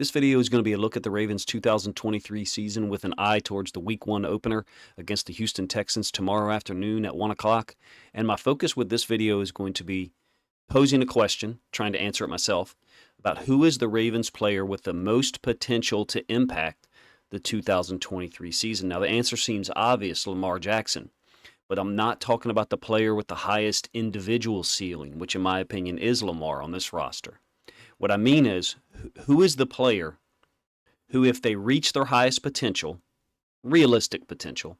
This video is going to be a look at the Ravens' 2023 season with an eye towards the Week 1 opener against the Houston Texans tomorrow afternoon at 1 o'clock. And my focus with this video is going to be posing a question, trying to answer it myself, about who is the Ravens player with the most potential to impact the 2023 season. Now, the answer seems obvious, Lamar Jackson. But I'm not talking about the player with the highest individual ceiling, which in my opinion is Lamar on this roster. What I mean is, who is the player who, if they reach their highest potential, realistic potential,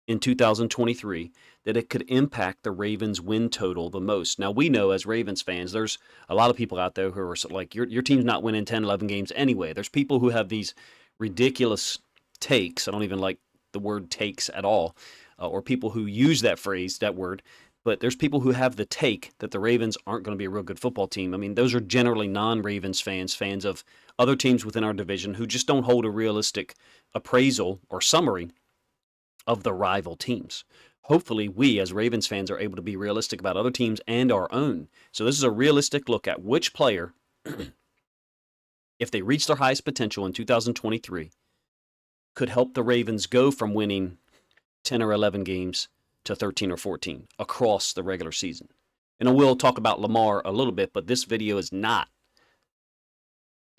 in 2023, that it could impact the Ravens' win total the most? Now, we know as Ravens fans, there's a lot of people out there who are like, your team's not winning 10, 11 games anyway. There's people who have these ridiculous takes. I don't even like the word takes at all. Or people who use that phrase, that word, but there's people who have the take that the Ravens aren't going to be a real good football team. I mean, those are generally non-Ravens fans, fans of other teams within our division who just don't hold a realistic appraisal or summary of the rival teams. Hopefully, we as Ravens fans are able to be realistic about other teams and our own. So this is a realistic look at which player, if they reach their highest potential in 2023, could help the Ravens go from winning 10 or 11 games to 13 or 14 across the regular season. And I will talk about Lamar a little bit, but this video is not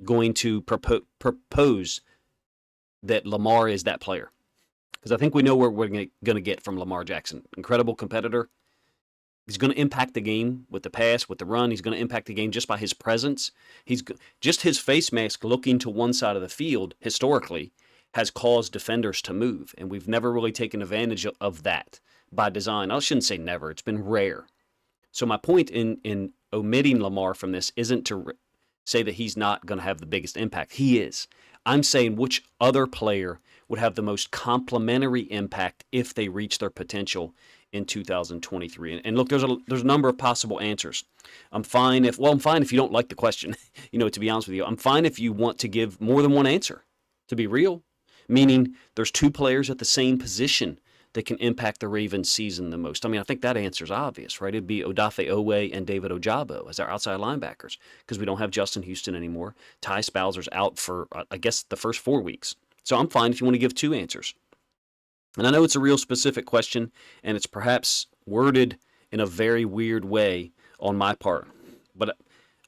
going to propose that Lamar is that player. Because I think we know where we're going to get from Lamar Jackson. Incredible competitor. He's going to impact the game with the pass, with the run. He's going to impact the game just by his presence. Just his face mask looking to one side of the field historically has caused defenders to move, and we've never really taken advantage of that by design. I shouldn't say never. It's been rare. So my point in omitting Lamar from this isn't to say that he's not going to have the biggest impact. He is. I'm saying which other player would have the most complementary impact if they reach their potential in 2023. And look, there's a number of possible answers. I'm fine if you don't like the question. To be honest with you, I'm fine if you want to give more than one answer. To be real. Meaning there's two players at the same position that can impact the Ravens season the most. I mean, I think that answer is obvious, right? It'd be Odafe Oweh and David Ojabo as our outside linebackers because we don't have Justin Houston anymore. Ty Spauser's out for, I guess, the first 4 weeks. So I'm fine if you want to give two answers. And I know it's a real specific question, and it's perhaps worded in a very weird way on my part. But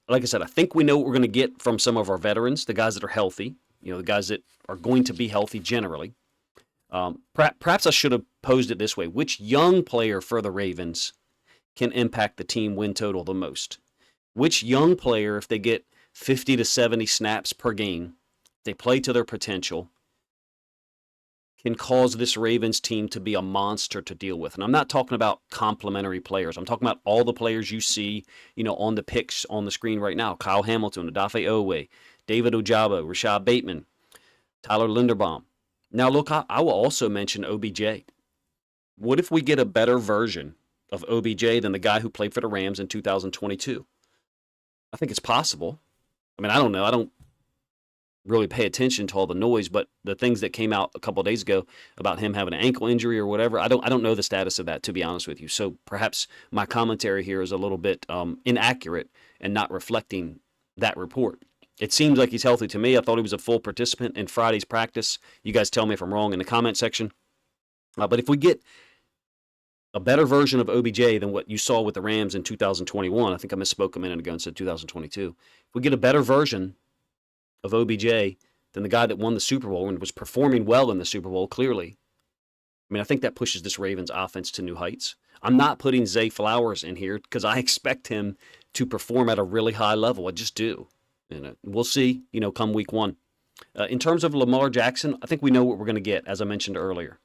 like I said, I think we know what we're going to get from some of our veterans, the guys that are healthy. The guys that are going to be healthy generally. Perhaps I should have posed it this way. Which young player for the Ravens can impact the team win total the most? Which young player, if they get 50 to 70 snaps per game, they play to their potential, can cause this Ravens team to be a monster to deal with? And I'm not talking about complementary players. I'm talking about all the players you see, on the pics on the screen right now. Kyle Hamilton, Odafe Oweh, David Ojabo, Rashad Bateman, Tyler Linderbaum. Now, look, I will also mention OBJ. What if we get a better version of OBJ than the guy who played for the Rams in 2022? I think it's possible. I mean, I don't know. I don't really pay attention to all the noise, but the things that came out a couple of days ago about him having an ankle injury or whatever, I don't know the status of that, to be honest with you. So perhaps my commentary here is a little bit inaccurate and not reflecting that report. It seems like he's healthy to me. I thought he was a full participant in Friday's practice. You guys tell me if I'm wrong in the comment section. But if we get a better version of OBJ than what you saw with the Rams in 2021, I think I misspoke a minute ago and said 2022. If we get a better version of OBJ than the guy that won the Super Bowl and was performing well in the Super Bowl, clearly, I think that pushes this Ravens offense to new heights. I'm not putting Zay Flowers in here because I expect him to perform at a really high level. I just do. And we'll see, come week 1. In terms of Lamar Jackson, I think we know what we're going to get, as I mentioned earlier.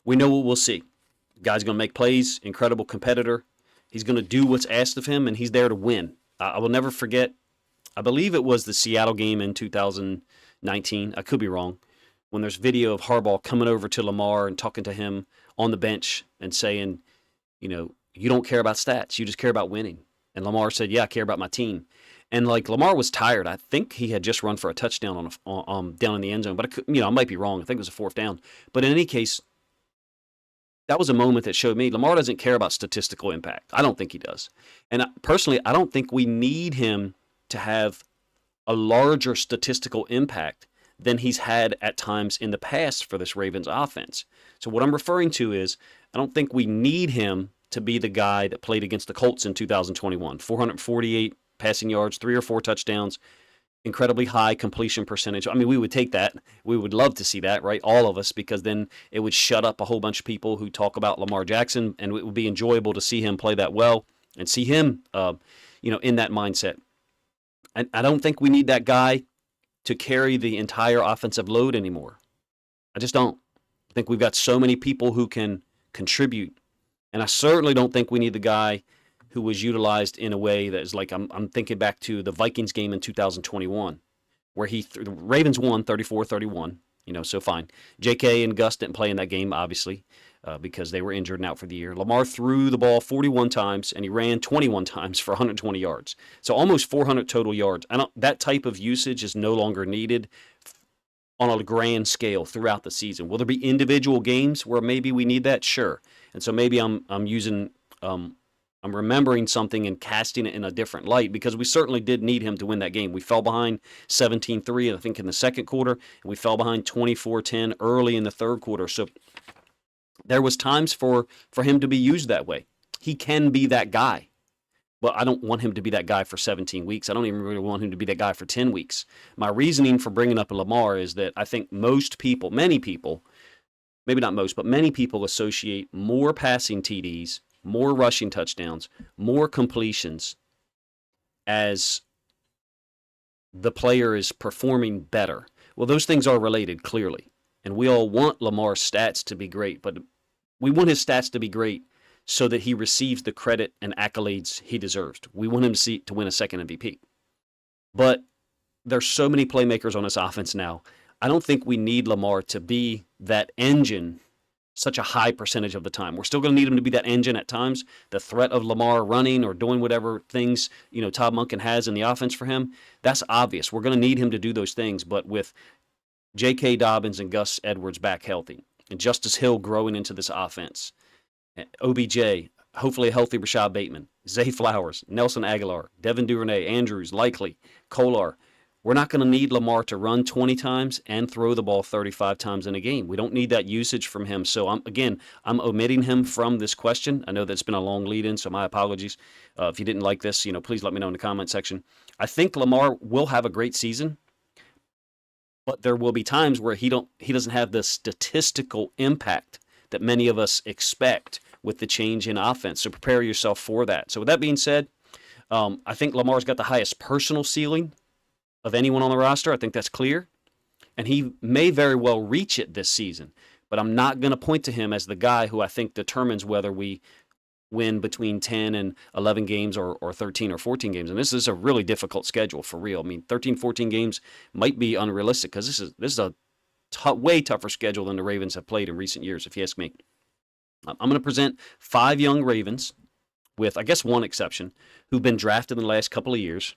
We know what we'll see. The guy's going to make plays, incredible competitor. He's going to do what's asked of him, and he's there to win. I will never forget, I believe it was the Seattle game in 2019. I could be wrong. When there's video of Harbaugh coming over to Lamar and talking to him on the bench and saying, you don't care about stats. You just care about winning. And Lamar said, yeah, I care about my team. And Lamar was tired. I think he had just run for a touchdown down in the end zone. But I might be wrong. I think it was a 4th down. But in any case, that was a moment that showed me Lamar doesn't care about statistical impact. I don't think he does. And personally, I don't think we need him to have a larger statistical impact than he's had at times in the past for this Ravens offense. So what I'm referring to is I don't think we need him to be the guy that played against the Colts in 2021. 448 passing yards, 3 or 4 touchdowns, incredibly high completion percentage. I mean, we would take that. We would love to see that, right? All of us, because then it would shut up a whole bunch of people who talk about Lamar Jackson, and it would be enjoyable to see him play that well and see him, in that mindset. I don't think we need that guy to carry the entire offensive load anymore. I just don't. I think we've got so many people who can contribute, and I certainly don't think we need the guy who was utilized in a way that is like I'm thinking back to the Vikings game in 2021, where the Ravens won 34-31. So fine. J.K. and Gus didn't play in that game, obviously, because they were injured and out for the year. Lamar threw the ball 41 times, and he ran 21 times for 120 yards. So almost 400 total yards. That type of usage is no longer needed on a grand scale throughout the season. Will there be individual games where maybe we need that? Sure. And so maybe I'm remembering something and casting it in a different light, because we certainly did need him to win that game. We fell behind 17-3, I think, in the second quarter, and we fell behind 24-10 early in the third quarter. So there was times for him to be used that way. He can be that guy, but I don't want him to be that guy for 17 weeks. I don't even really want him to be that guy for 10 weeks. My reasoning for bringing up Lamar is that I think many people, maybe not most, but many people associate more passing TDs, more rushing touchdowns, more completions as the player is performing better. Well, those things are related, clearly. And we all want Lamar's stats to be great, but we want his stats to be great so that he receives the credit and accolades he deserves. We want him to win a second MVP. But there's so many playmakers on this offense now. I don't think we need Lamar to be that engine such a high percentage of the time. We're still going to need him to be that engine at times. The threat of Lamar running or doing whatever things, Todd Monken has in the offense for him, that's obvious. We're going to need him to do those things, but with J.K. Dobbins and Gus Edwards back healthy, and Justice Hill growing into this offense, OBJ, hopefully a healthy Rashad Bateman, Zay Flowers, Nelson Aguilar, Devin Duvernay, Andrews, Likely, Kolar. We're not going to need Lamar to run 20 times and throw the ball 35 times in a game. We don't need that usage from him. So, I'm omitting him from this question. I know that's been a long lead-in, so my apologies. If you didn't like this, please let me know in the comment section. I think Lamar will have a great season, but there will be times where he doesn't have the statistical impact that many of us expect with the change in offense. So prepare yourself for that. So with that being said, I think Lamar's got the highest personal ceiling of anyone on the roster. I think that's clear. And he may very well reach it this season. But I'm not going to point to him as the guy who I think determines whether we win between 10 and 11 games or 13 or 14 games. And this is a really difficult schedule for real. I mean, 13, 14 games might be unrealistic because this is a way tougher schedule than the Ravens have played in recent years, if you ask me. I'm going to present 5 young Ravens, with, I guess, one exception, who've been drafted in the last couple of years,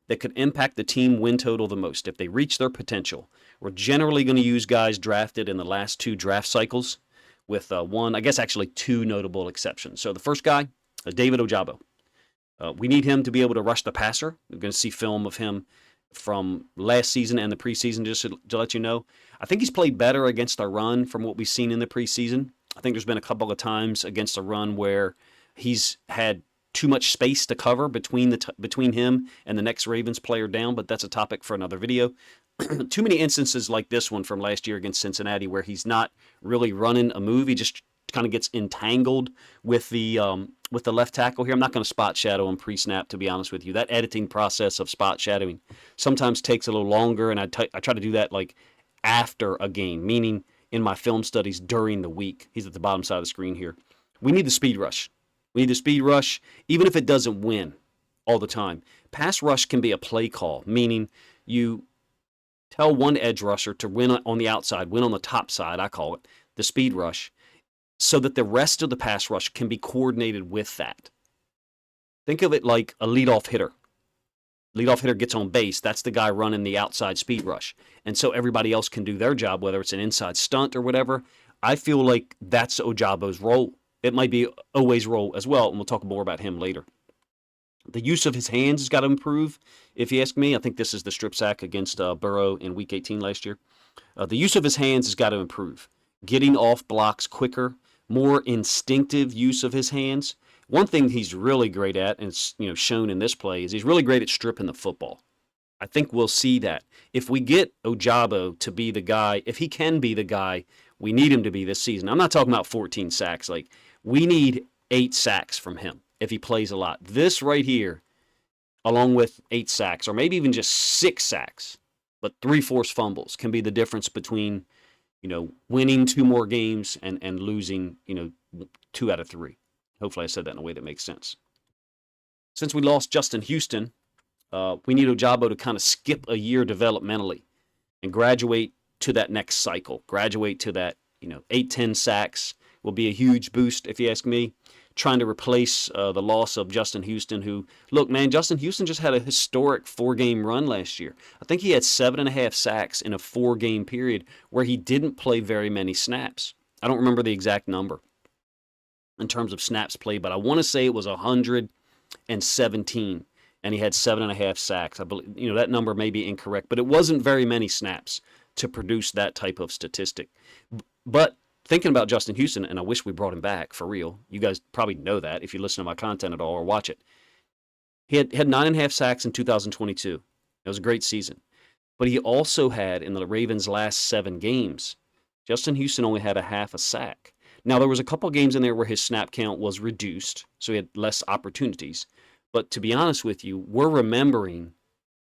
that could impact the team win total the most if they reach their potential. We're generally going to use guys drafted in the last 2 draft cycles, with two notable exceptions. So the first guy, David Ojabo. We need him to be able to rush the passer. We're going to see film of him from last season and the preseason, just to let you know. I think he's played better against the run from what we've seen in the preseason. I think there's been a couple of times against the run where he's had too much space to cover between him and the next Ravens player down, but that's a topic for another video. Too many instances like this one from last year against Cincinnati where he's not really running a move. He just kind of gets entangled with the left tackle here. I'm not going to spot shadow him pre-snap, to be honest with you. That editing process of spot shadowing sometimes takes a little longer, and I try to do that like after a game, meaning in my film studies during the week. He's at the bottom side of the screen here. We need the speed rush. We need the speed rush, even if it doesn't win all the time. Pass rush can be a play call, meaning you tell one edge rusher to win on the outside, win on the top side, I call it, the speed rush, so that the rest of the pass rush can be coordinated with that. Think of it like a leadoff hitter. Leadoff hitter gets on base. That's the guy running the outside speed rush. And so everybody else can do their job, whether it's an inside stunt or whatever. I feel like that's Ojabo's role. It might be Oweh's role as well, and we'll talk more about him later. The use of his hands has got to improve, if you ask me. I think this is the strip sack against Burrow in Week 18 last year. The use of his hands has got to improve. Getting off blocks quicker, more instinctive use of his hands. One thing he's really great at, and it's shown in this play, is he's really great at stripping the football. I think we'll see that. If we get Ojabo to be the guy, if he can be the guy we need him to be this season, I'm not talking about 14 sacks. Like, we need 8 sacks from him if he plays a lot. This right here, along with 8 sacks, or maybe even just 6 sacks, but 3 forced fumbles, can be the difference between, winning 2 more games and losing, 2 out of 3. Hopefully I said that in a way that makes sense. Since we lost Justin Houston, we need Ojabo to kind of skip a year developmentally and graduate to that next cycle, graduate to that, 8-10 sacks will be a huge boost, if you ask me. Trying to replace the loss of Justin Houston, who, look, man, Justin Houston just had a historic 4-game run last year. I think he had 7.5 sacks in a 4-game period where he didn't play very many snaps. I don't remember the exact number in terms of snaps played, but I want to say it was 117, and he had 7.5 sacks. I believe, that number may be incorrect, but it wasn't very many snaps to produce that type of statistic. But thinking about Justin Houston, and I wish we brought him back for real. You guys probably know that if you listen to my content at all or watch it. He had 9.5 sacks in 2022. It was a great season. But he also had, in the Ravens' last 7 games, Justin Houston only had a half a sack. Now, there was a couple games in there where his snap count was reduced, so he had less opportunities. But to be honest with you, we're remembering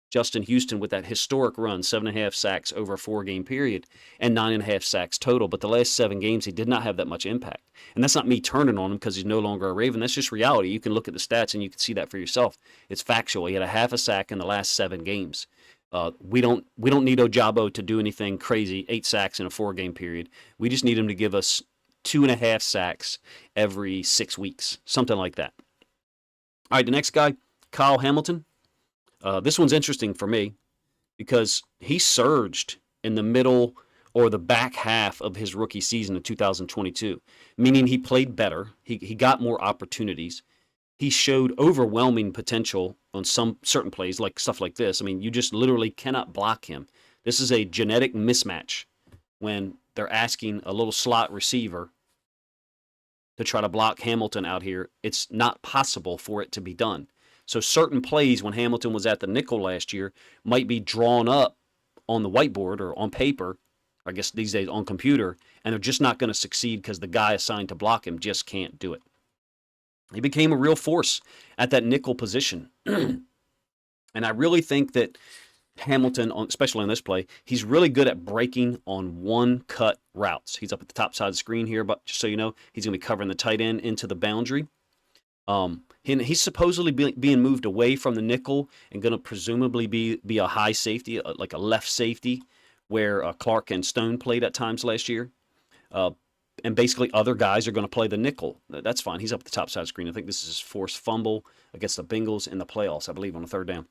Justin Houston with that historic run, 7.5 sacks over a 4-game period, and 9.5 sacks total. But the last 7 games, he did not have that much impact. And that's not me turning on him because he's no longer a Raven. That's just reality. You can look at the stats and you can see that for yourself. It's factual. He had a half a sack in the last 7 games. We don't need Ojabo to do anything crazy, 8 sacks in a 4-game period. We just need him to give us 2.5 sacks every 6 weeks, something like that. All right, the next guy, Kyle Hamilton. This one's interesting for me because he surged in the middle or the back half of his rookie season in 2022, meaning he played better. He got more opportunities. He showed overwhelming potential on some certain plays, like stuff like this. I mean, you just literally cannot block him. This is a genetic mismatch when they're asking a little slot receiver to try to block Hamilton out here. It's not possible for it to be done. So certain plays when Hamilton was at the nickel last year might be drawn up on the whiteboard or on paper, I guess these days on computer, and they're just not going to succeed because the guy assigned to block him just can't do it. He became a real force at that nickel position. And I really think that Hamilton, especially on this play, he's really good at breaking on one-cut routes. He's up at the top side of the screen here, but just so you know, he's going to be covering the tight end into the boundary. He's supposedly being moved away from the nickel and going to presumably be a high safety, like a left safety, where Clark and Stone played at times last year. And basically other guys are going to play the nickel. That's fine. He's up at the top side of the screen. I think this is his forced fumble against the Bengals in the playoffs, I believe, on the 3rd down.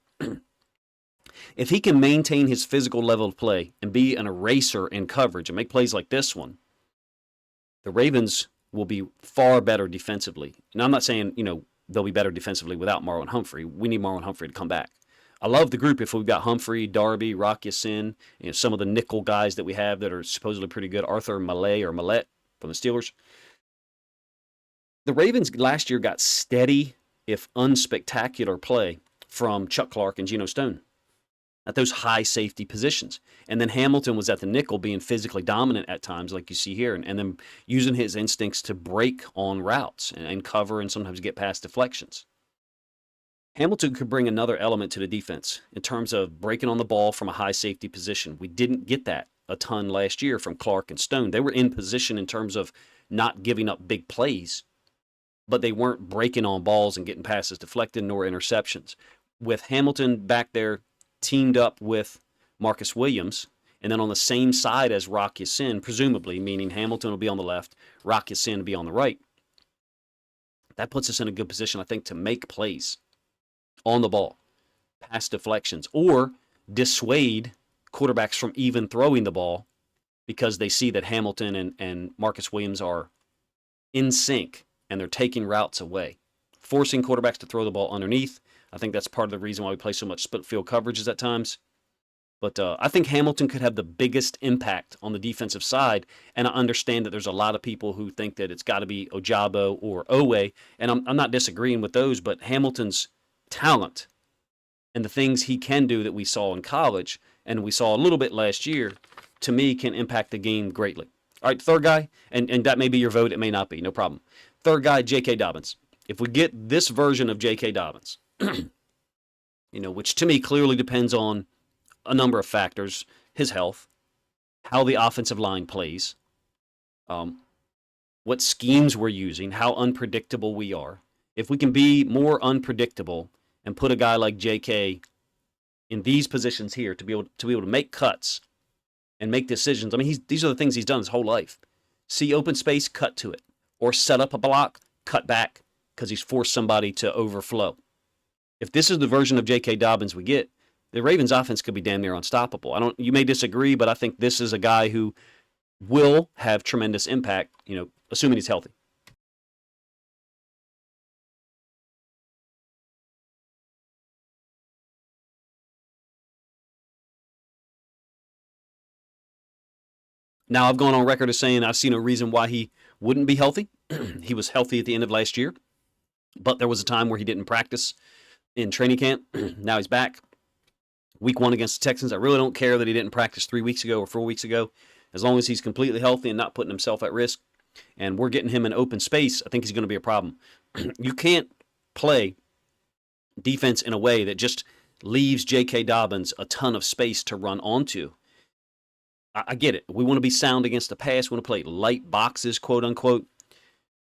If he can maintain his physical level of play and be an eraser in coverage and make plays like this one, the Ravens will be far better defensively. Now, I'm not saying, they'll be better defensively without Marlon Humphrey. We need Marlon Humphrey to come back. I love the group if we've got Humphrey, Darby, Rock Ya-Sin, some of the nickel guys that we have that are supposedly pretty good. Arthur Millette from the Steelers. The Ravens last year got steady, if unspectacular, play from Chuck Clark and Geno Stone at those high safety positions. And then Hamilton was at the nickel being physically dominant at times, like you see here, and then using his instincts to break on routes and cover and sometimes get past deflections. Hamilton could bring another element to the defense in terms of breaking on the ball from a high safety position. We didn't get that a ton last year from Clark and Stone. They were in position in terms of not giving up big plays, but they weren't breaking on balls and getting passes deflected nor interceptions. With Hamilton back there teamed up with Marcus Williams, and then on the same side as Rock Ya-Sin, presumably, meaning Hamilton will be on the left, Rock Ya-Sin will be on the right. That puts us in a good position, I think, to make plays on the ball, pass deflections, or dissuade quarterbacks from even throwing the ball because they see that Hamilton and Marcus Williams are in sync and they're taking routes away, forcing quarterbacks to throw the ball underneath I think that's part of the reason why we play so much split field coverages at times. But I think Hamilton could have the biggest impact on the defensive side, and I understand that there's a lot of people who think that it's got to be Ojabo or Oweh, and I'm not disagreeing with those, but Hamilton's talent and the things he can do that we saw in college and we saw a little bit last year, to me, can impact the game greatly. All right, third guy, and that may be your vote, it may not be, no problem. Third guy, J.K. Dobbins. If we get this version of J.K. Dobbins, which to me clearly depends on a number of factors, his health, how the offensive line plays, what schemes we're using, how unpredictable we are. If we can be more unpredictable and put a guy like J.K. in these positions here to be able to make cuts and make decisions. I mean, these are the things he's done his whole life. See open space, cut to it. Or set up a block, cut back because he's forced somebody to overflow. If this is the version of J.K. Dobbins we get, the Ravens offense could be damn near unstoppable. You may disagree, but I think this is a guy who will have tremendous impact, assuming he's healthy. Now, I've gone on record as saying I see no reason why he wouldn't be healthy. He was healthy at the end of last year, but there was a time where he didn't practice in training camp. Now he's back. Week 1 against the Texans. I really don't care that he didn't practice 3 weeks ago or 4 weeks ago. As long as he's completely healthy and not putting himself at risk, and we're getting him in open space, I think he's going to be a problem. You can't play defense in a way that just leaves J.K. Dobbins a ton of space to run onto. I get it. We want to be sound against the pass. We want to play light boxes, quote unquote.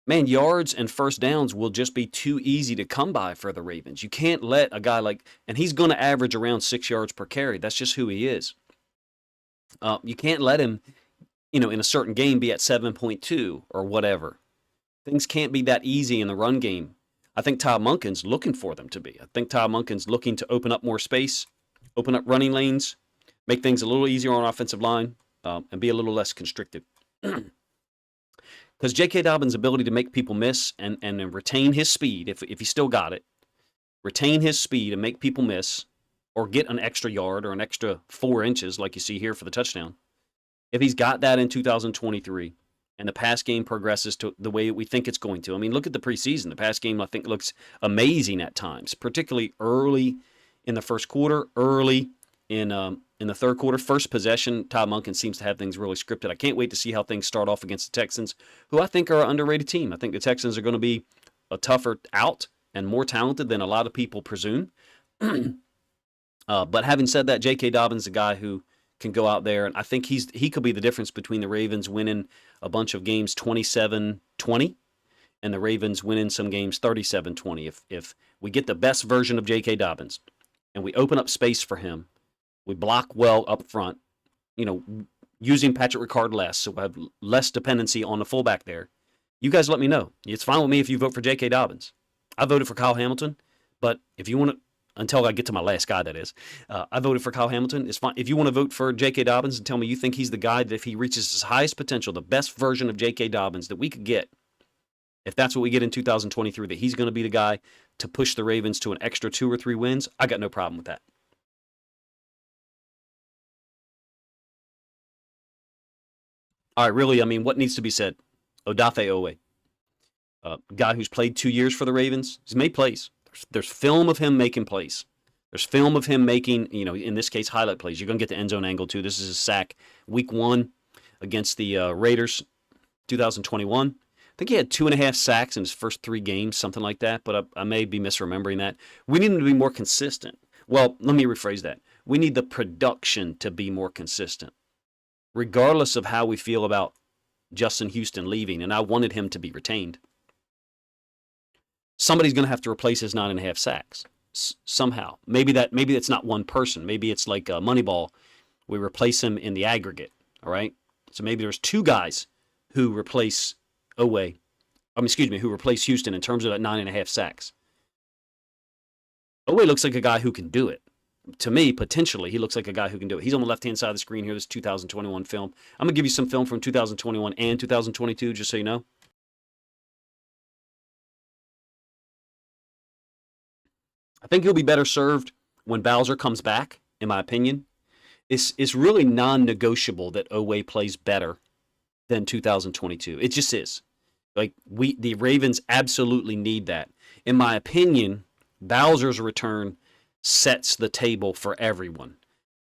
Man, yards and first downs will just be too easy to come by for the Ravens. You can't let a guy and he's going to average around 6 yards per carry. That's just who he is. You can't let him, in a certain game be at 7.2 or whatever. Things can't be that easy in the run game. I think Todd Monken's looking for them to be. I think Todd Monken's looking to open up more space, open up running lanes, make things a little easier on offensive line, and be a little less constricted. Because J.K. Dobbins' ability to make people miss and retain his speed, if he still got it, retain his speed and make people miss, or get an extra yard or an extra 4 inches like you see here for the touchdown, if he's got that in 2023 and the pass game progresses to the way we think it's going to. I mean, look at the preseason. The pass game, I think, looks amazing at times, particularly early in the first quarter, early in the third quarter. First possession, Todd Monken seems to have things really scripted. I can't wait to see how things start off against the Texans, who I think are an underrated team. I think the Texans are going to be a tougher out and more talented than a lot of people presume. But having said that, J.K. Dobbins is a guy who can go out there, and I think he could be the difference between the Ravens winning a bunch of games 27-20 and the Ravens winning some games 37-20. If we get the best version of J.K. Dobbins and we open up space for him, we block well up front, using Patrick Ricard less, so we have less dependency on the fullback there. You guys let me know. It's fine with me if you vote for J.K. Dobbins. I voted for Kyle Hamilton, but if you want to, until I get to my last guy, that is, I voted for Kyle Hamilton. It's fine. If you want to vote for J.K. Dobbins and tell me you think he's the guy that if he reaches his highest potential, the best version of J.K. Dobbins that we could get, if that's what we get in 2023, that he's going to be the guy to push the Ravens to an extra 2 or 3 wins, I got no problem with that. All right, really, I mean, what needs to be said? Odafe Oweh, guy who's played 2 years for the Ravens. He's made plays. There's film of him making plays. There's film of him making, in this case, highlight plays. You're going to get the end zone angle, too. This is a sack. Week 1 against the Raiders, 2021. I think he had 2.5 sacks in his first 3 games, something like that, but I may be misremembering that. We need him to be more consistent. Well, let me rephrase that. We need the production to be more consistent, regardless of how we feel about Justin Houston leaving, and I wanted him to be retained. Somebody's going to have to replace his 9.5 sacks somehow. Maybe that's not one person. Maybe it's like Moneyball. We replace him in the aggregate, all right? So maybe there's 2 guys who replace Oweh. Who replace Houston in terms of that 9.5 sacks. Oweh looks like a guy who can do it. To me, potentially, he looks like a guy who can do it. He's on the left-hand side of the screen here, this 2021 film. I'm going to give you some film from 2021 and 2022, just so you know. think he'll be better served when Bowser comes back, in my opinion. It's really non-negotiable that Oweh plays better than 2022. It just is. Like the Ravens absolutely need that. In my opinion, Bowser's return sets the table for everyone.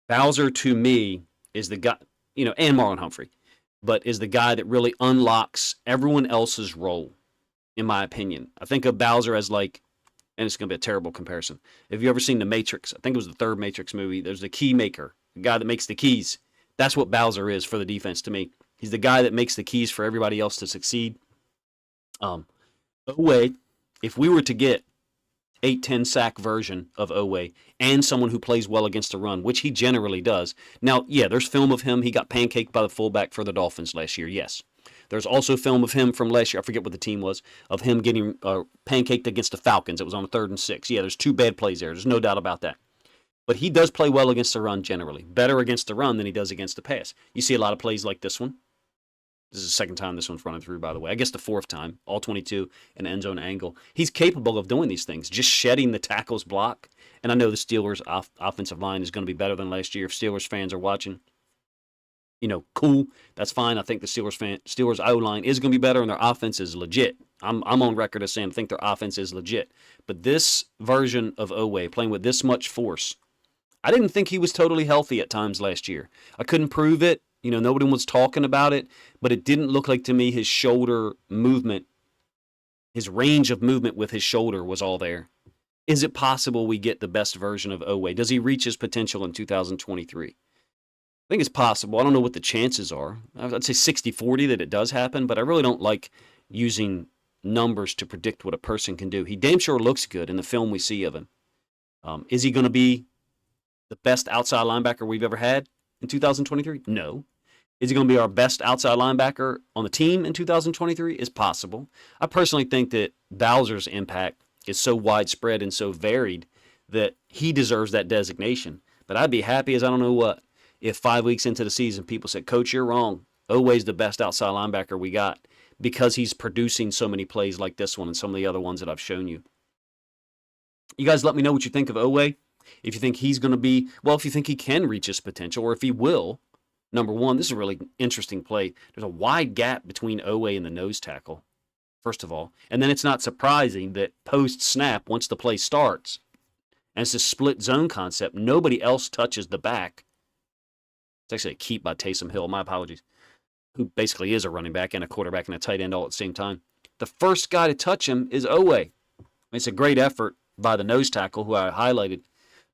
Bowser, to me, is the guy, and Marlon Humphrey, but is the guy that really unlocks everyone else's role, in my opinion. I think of Bowser as like, and it's going to be a terrible comparison. Have you ever seen The Matrix? I think it was the third Matrix movie. There's the key maker, the guy that makes the keys. That's what Bowser is for the defense to me. He's the guy that makes the keys for everybody else to succeed. Oweh, if we were to get 8-10 sack version of Oweh and someone who plays well against the run, which he generally does. Now, yeah, there's film of him. He got pancaked by the fullback for the Dolphins last year, yes. There's also film of him from last year, I forget what the team was, of him getting pancaked against the Falcons. It was on a 3rd and 6. Yeah, there's 2 bad plays there. There's no doubt about that. But he does play well against the run generally. Better against the run than he does against the pass. You see a lot of plays like this one. This is the 2nd time this one's running through, by the way. I guess the 4th time, all 22, an end zone angle. He's capable of doing these things, just shedding the tackle's block. And I know the Steelers' offensive line is going to be better than last year. If Steelers fans are watching, cool. That's fine. I think the Steelers O-line is going to be better, and their offense is legit. I'm on record as saying I think their offense is legit. But this version of Oweh, playing with this much force, I didn't think he was totally healthy at times last year. I couldn't prove it. Nobody was talking about it, but it didn't look like to me his shoulder movement, his range of movement with his shoulder was all there. Is it possible we get the best version of Oweh? Does he reach his potential in 2023? I think it's possible. I don't know what the chances are. I'd say 60-40 that it does happen, but I really don't like using numbers to predict what a person can do. He damn sure looks good in the film we see of him. Is he going to be the best outside linebacker we've ever had in 2023? No. Is he going to be our best outside linebacker on the team in 2023? Is possible. I personally think that Bowser's impact is so widespread and so varied that he deserves that designation. But I'd be happy as I don't know what if 5 weeks into the season people said, Coach, you're wrong. Oweh's the best outside linebacker we got because he's producing so many plays like this one and some of the other ones that I've shown you. You guys let me know what you think of Oweh. If you think he's going to be, if you think he can reach his potential or if he will. Number one, this is a really interesting play. There's a wide gap between Oweh and the nose tackle, first of all. And then it's not surprising that post-snap, once the play starts, and it's a split zone concept, nobody else touches the back. It's actually a keep by Taysom Hill, my apologies, who basically is a running back and a quarterback and a tight end all at the same time. The first guy to touch him is Oweh. It's a great effort by the nose tackle, who I highlighted.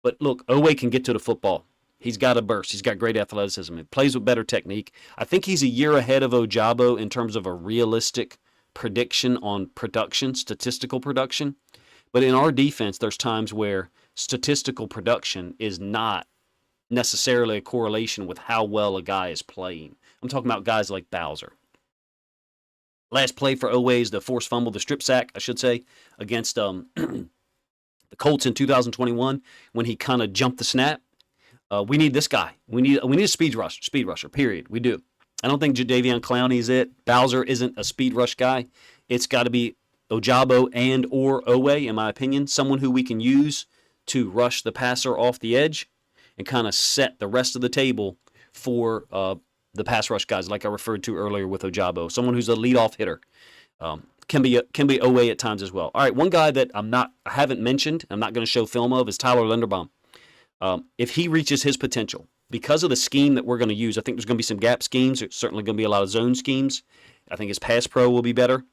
But look, Oweh can get to the football. He's got a burst. He's got great athleticism. He plays with better technique. I think he's a year ahead of Ojabo in terms of a realistic prediction on production, statistical production. But in our defense, there's times where statistical production is not necessarily a correlation with how well a guy is playing. I'm talking about guys like Bowser. Last play for Oweh is the forced fumble, the strip sack, I should say, against the Colts in 2021 when he kind of jumped the snap. We need this guy. We need a speed rusher, period. We do. I don't think Jadeveon Clowney is it. Bowser isn't a speed rush guy. It's got to be Ojabo and or Oweh, in my opinion, someone who we can use to rush the passer off the edge and kind of set the rest of the table for the pass rush guys, like I referred to earlier with Ojabo, someone who's a leadoff hitter. Can be Oweh at times as well. All right, one guy that I haven't mentioned, I'm not going to show film of, is Tyler Linderbaum. If he reaches his potential, because of the scheme that we're going to use, I think there's going to be some gap schemes. There's certainly going to be a lot of zone schemes. I think his pass pro will be better.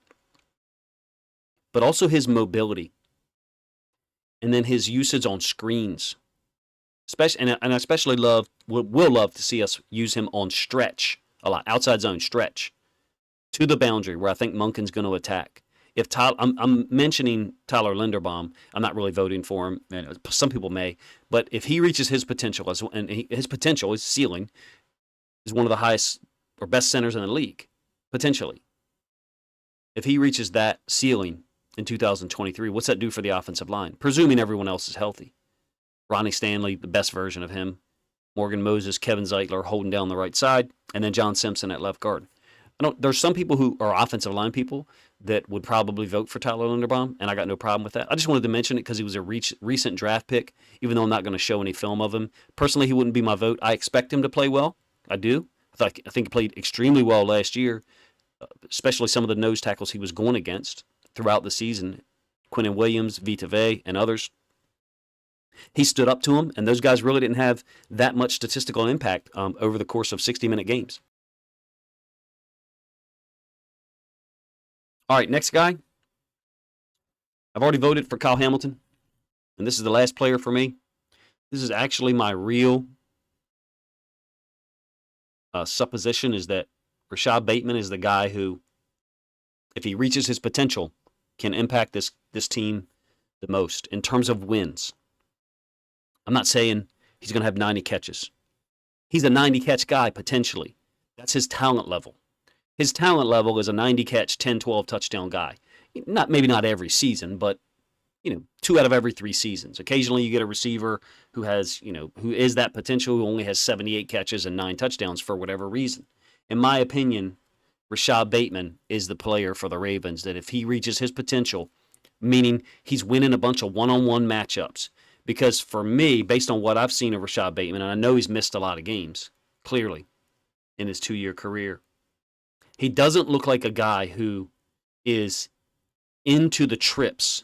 But also his mobility. And then his usage on screens. And I especially will love to see us use him on stretch a lot. Outside zone, stretch. To the boundary where I think Monken's going to attack. If I'm mentioning Tyler Linderbaum, I'm not really voting for him. And some people may, but if he reaches his potential, his potential, his ceiling, is one of the highest or best centers in the league, potentially. If he reaches that ceiling in 2023, what's that do for the offensive line? Presuming everyone else is healthy. Ronnie Stanley, the best version of him. Morgan Moses, Kevin Zeitler holding down the right side, and then John Simpson at left guard. There's some people who are offensive line people that would probably vote for Tyler Linderbaum, and I got no problem with that. I just wanted to mention it because he was a recent draft pick, even though I'm not going to show any film of him. Personally, he wouldn't be my vote. I expect him to play well. I do. I think he played extremely well last year, especially some of the nose tackles he was going against throughout the season. Quinnen Williams, Vita Vea, and others. He stood up to him, and those guys really didn't have that much statistical impact over the course of 60-minute games. All right, next guy. I've already voted for Kyle Hamilton, and this is the last player for me. This is actually my real supposition, is that Rashad Bateman is the guy who, if he reaches his potential, can impact this team the most in terms of wins. I'm not saying he's going to have 90 catches. He's a 90-catch guy, potentially. That's his talent level. His talent level is a 90-catch, 10, 12 touchdown guy. Maybe not every season, but 2 out of every 3 seasons. Occasionally you get a receiver who has, who is that potential, who only has 78 catches and 9 touchdowns for whatever reason. In my opinion, Rashad Bateman is the player for the Ravens that if he reaches his potential, meaning he's winning a bunch of one-on-one matchups. Because for me, based on what I've seen of Rashad Bateman, and I know he's missed a lot of games, clearly, in his 2-year career, he doesn't look like a guy who is into the trips,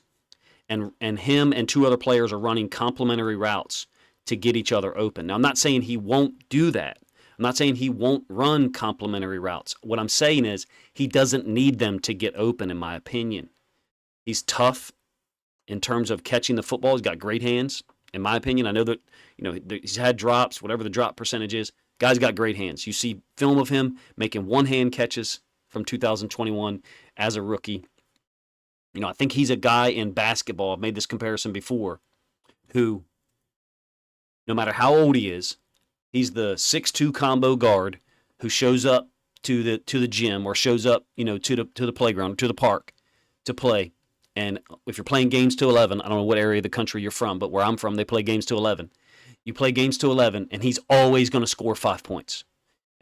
and him and 2 other players are running complementary routes to get each other open. Now, I'm not saying he won't do that. I'm not saying he won't run complementary routes. What I'm saying is he doesn't need them to get open, in my opinion. He's tough in terms of catching the football. He's got great hands, in my opinion. I know that he's had drops, whatever the drop percentage is. Guy's got great hands. You see film of him making one-hand catches from 2021 as a rookie. I think he's a guy in basketball, I've made this comparison before, who, no matter how old he is, he's the 6'2" combo guard who shows up to the gym, or shows up, to the playground or to the park to play. And if you're playing games to 11, I don't know what area of the country you're from, but where I'm from, they play games to 11. You play games to 11, and he's always going to score 5 points.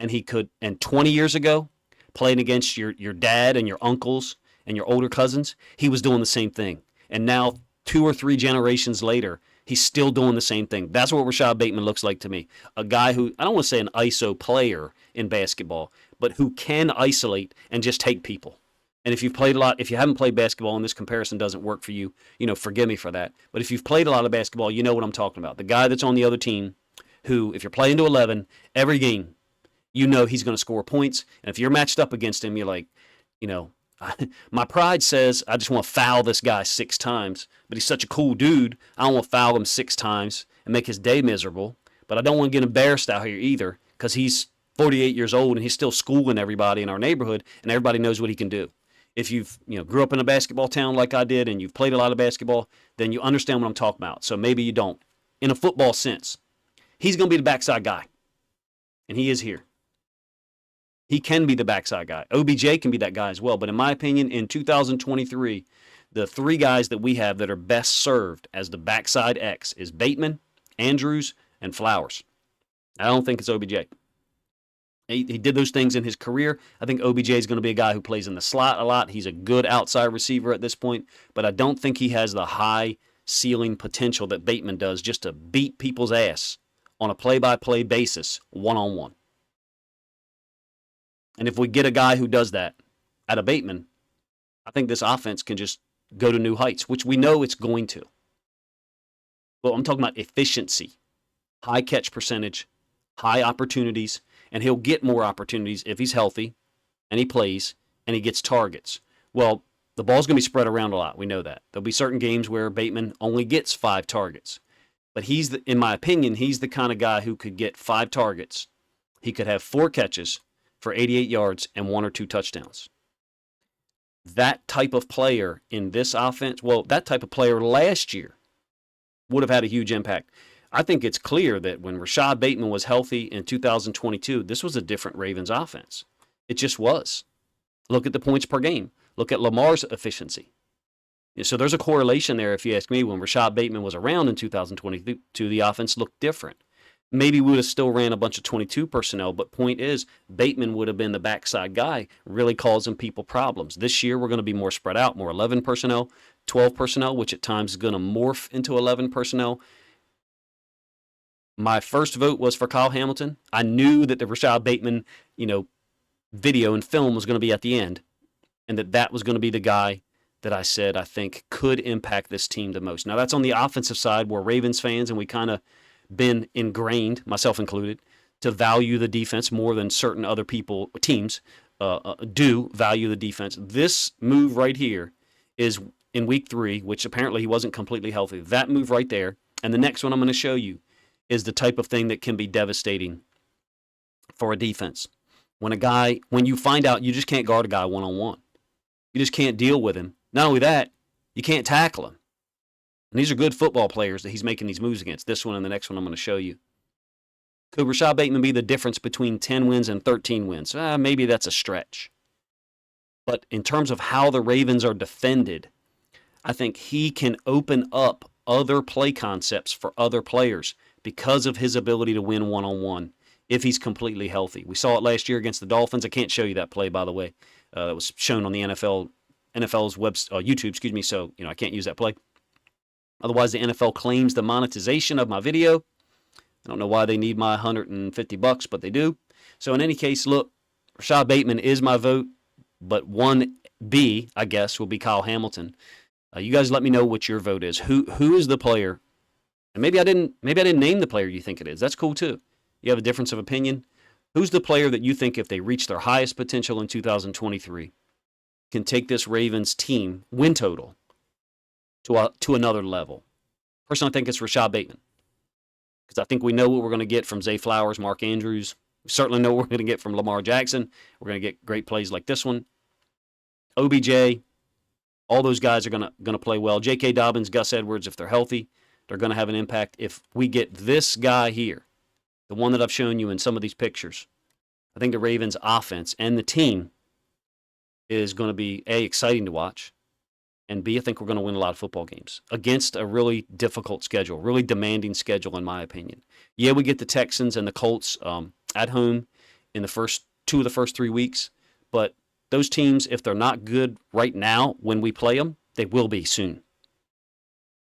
And 20 years ago, playing against your dad and your uncles and your older cousins, he was doing the same thing. And now, 2 or 3 generations later, he's still doing the same thing. That's what Rashad Bateman looks like to me. A guy who, I don't want to say an ISO player in basketball, but who can isolate and just take people. And if you haven't played basketball and this comparison doesn't work for you, forgive me for that. But if you've played a lot of basketball, you know what I'm talking about. The guy that's on the other team who, if you're playing to 11, every game, he's going to score points. And if you're matched up against him, you're like, my pride says I just want to foul this guy 6 times. But he's such a cool dude, I don't want to foul him 6 times and make his day miserable. But I don't want to get embarrassed out here either, because he's 48 years old and he's still schooling everybody in our neighborhood, and everybody knows what he can do. If you've grew up in a basketball town like I did, and you've played a lot of basketball, then you understand what I'm talking about. So maybe you don't. In a football sense, he's going to be the backside guy, and he is here. He can be the backside guy. OBJ can be that guy as well. But in my opinion, in 2023, the 3 guys that we have that are best served as the backside X is Bateman, Andrews, and Flowers. I don't think it's OBJ. He did those things in his career. I think OBJ is going to be a guy who plays in the slot a lot. He's a good outside receiver at this point, but I don't think he has the high ceiling potential that Bateman does, just to beat people's ass on a play-by-play basis, one-on-one. And if we get a guy who does that out of Bateman, I think this offense can just go to new heights, which we know it's going to. Well, I'm talking about efficiency, high catch percentage, high opportunities, and he'll get more opportunities if he's healthy and he plays and he gets targets. Well, the ball's going to be spread around a lot. We know that. There'll be certain games where Bateman only gets 5 targets. But in my opinion, he's the kind of guy who could get 5 targets. He could have 4 catches for 88 yards and 1 or 2 touchdowns. That type of player in this offense, that type of player last year would have had a huge impact. I think it's clear that when Rashad Bateman was healthy in 2022, this was a different Ravens offense. It just was. Look at the points per game. Look at Lamar's efficiency. So there's a correlation there, if you ask me. When Rashad Bateman was around in 2022, the offense looked different. Maybe we would have still ran a bunch of 22 personnel, but point is, Bateman would have been the backside guy, really causing people problems. This year, we're going to be more spread out, more 11 personnel, 12 personnel, which at times is going to morph into 11 personnel. My first vote was for Kyle Hamilton. I knew that the Rashad Bateman, video and film was going to be at the end, and that was going to be the guy that I said I think could impact this team the most. Now, that's on the offensive side. We're Ravens fans, and we kind of been ingrained, myself included, to value the defense more than certain other teams do value the defense. This move right here is in week 3, which apparently he wasn't completely healthy. That move right there, and the next one I'm going to show you is the type of thing that can be devastating for a defense. When you find out you just can't guard a guy one-on-one, you just can't deal with him. Not only that, you can't tackle him. And these are good football players that he's making these moves against. This one and the next one I'm going to show you. Could Rashad Bateman be the difference between 10 wins and 13 wins? Maybe that's a stretch. But in terms of how the Ravens are defended, I think he can open up other play concepts for other players because of his ability to win one-on-one if he's completely healthy. We saw it last year against the Dolphins. I can't show you that play, by the way. It was shown on the NFL's YouTube, so I can't use that play. Otherwise, the NFL claims the monetization of my video. I don't know why they need my $150, but they do. So in any case, look, Rashad Bateman is my vote, but 1B, I guess, will be Kyle Hamilton. You guys let me know what your vote is. Who is the player? And maybe I didn't name the player you think it is. That's cool too. You have a difference of opinion. Who's the player that you think, if they reach their highest potential in 2023, can take this Ravens team win total to another level? Personally, I think it's Rashad Bateman, because I think we know what we're going to get from Zay Flowers, Mark Andrews. We certainly know what we're going to get from Lamar Jackson. We're going to get great plays like this one. OBJ, all those guys are going to play well. J.K. Dobbins, Gus Edwards, if they're healthy, they're going to have an impact. If we get this guy here, the one that I've shown you in some of these pictures, I think the Ravens offense and the team is going to be, A, exciting to watch, and B, I think we're going to win a lot of football games against a really difficult schedule, really demanding schedule, in my opinion. Yeah, we get the Texans and the Colts at home in the first 3 weeks, but those teams, if they're not good right now when we play them, they will be soon.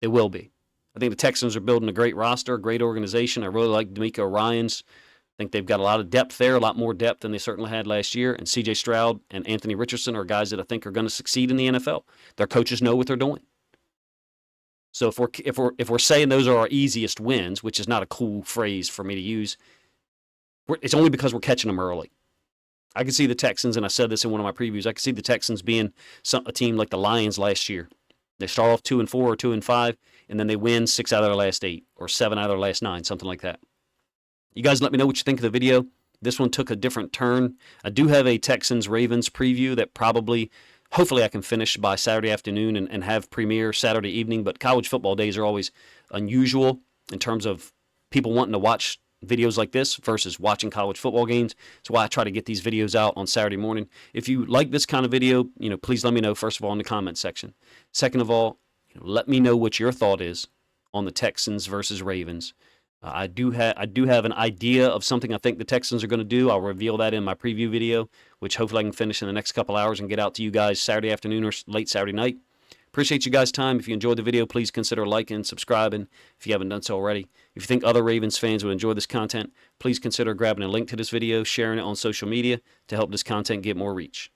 They will be. I think the Texans are building a great roster, a great organization. I really like D'Amico Ryans. I think they've got a lot of depth there, a lot more depth than they certainly had last year. And C.J. Stroud and Anthony Richardson are guys that I think are going to succeed in the NFL. Their coaches know what they're doing. So if we're saying those are our easiest wins, which is not a cool phrase for me to use, it's only because we're catching them early. I can see the Texans, and I said this in one of my previews, I can see the Texans being a team like the Lions last year. They start off 2-4 or 2-5, and then they win 6 out of their last 8 or 7 out of their last 9, something like that. You guys let me know what you think of the video. This one took a different turn. I do have a Texans-Ravens preview that hopefully I can finish by Saturday afternoon and have premiere Saturday evening, but college football days are always unusual in terms of people wanting to watch videos like this versus watching college football games. That's why I try to get these videos out on Saturday morning. If you like this kind of video, please let me know, first of all, in the comments section. Second of all, let me know what your thought is on the Texans versus Ravens. I do have an idea of something I think the Texans are going to do. I'll reveal that in my preview video, which hopefully I can finish in the next couple hours and get out to you guys Saturday afternoon or late Saturday night. Appreciate you guys' time. If you enjoyed the video, please consider liking and subscribing if you haven't done so already. If you think other Ravens fans would enjoy this content, please consider grabbing a link to this video, sharing it on social media to help this content get more reach.